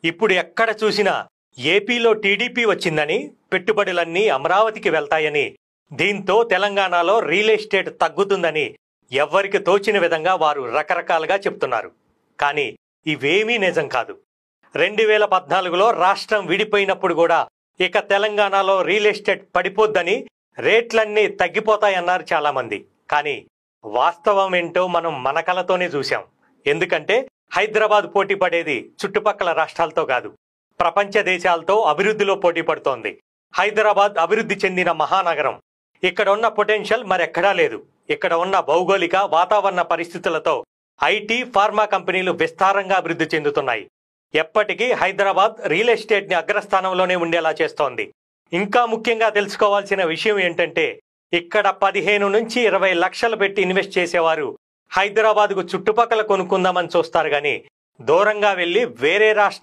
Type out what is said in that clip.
ఇప్పుడు ఎక్కడ చూసినా ఏపీలో టీడీపీ వచ్చిందని పెట్టుబడులన్నీ అమరావతికి వెళ్తాయని, దీంతో తెలంగాణలో రియల్ ఎస్టేట్ తగ్గుతుందని ఎవ్వరికి తోచిన విధంగా వారు రకరకాలుగా చెప్తున్నారు. కానీ ఇవేమీ నిజం కాదు. 2014లో రాష్ట్రం విడిపోయినప్పుడు కూడా ఇక తెలంగాణలో రియల్ ఎస్టేట్ పడిపోద్దని, రేట్లన్నీ తగ్గిపోతాయన్నారు చాలామంది. కానీ వాస్తవం ఏంటో మనం మన కళ్ళతోనే చూశాం. ఎందుకంటే హైదరాబాద్ పోటీ పడేది చుట్టుపక్కల రాష్ట్రాలతో కాదు, ప్రపంచ దేశాలతో అభివృద్ధిలో పోటీ పడుతోంది. హైదరాబాద్ అభివృద్ధి చెందిన మహానగరం. ఇక్కడ ఉన్న పొటెన్షియల్ మరెక్కడా లేదు. ఇక్కడ ఉన్న భౌగోళిక వాతావరణ పరిస్థితులతో ఐటీ, ఫార్మా కంపెనీలు విస్తారంగా అభివృద్ధి చెందుతున్నాయి. ఎప్పటికీ హైదరాబాద్ రియల్ ఎస్టేట్ని అగ్రస్థానంలోనే ఉండేలా చేస్తోంది. ఇంకా ముఖ్యంగా తెలుసుకోవాల్సిన విషయం ఏంటంటే, ఇక్కడ 15 నుంచి 20 లక్షలు పెట్టి ఇన్వెస్ట్ చేసేవారు హైదరాబాద్కు చుట్టుపక్కల కొనుక్కుందామని చూస్తారు. కానీ దూరంగా వెళ్ళి వేరే రాష్ట్ర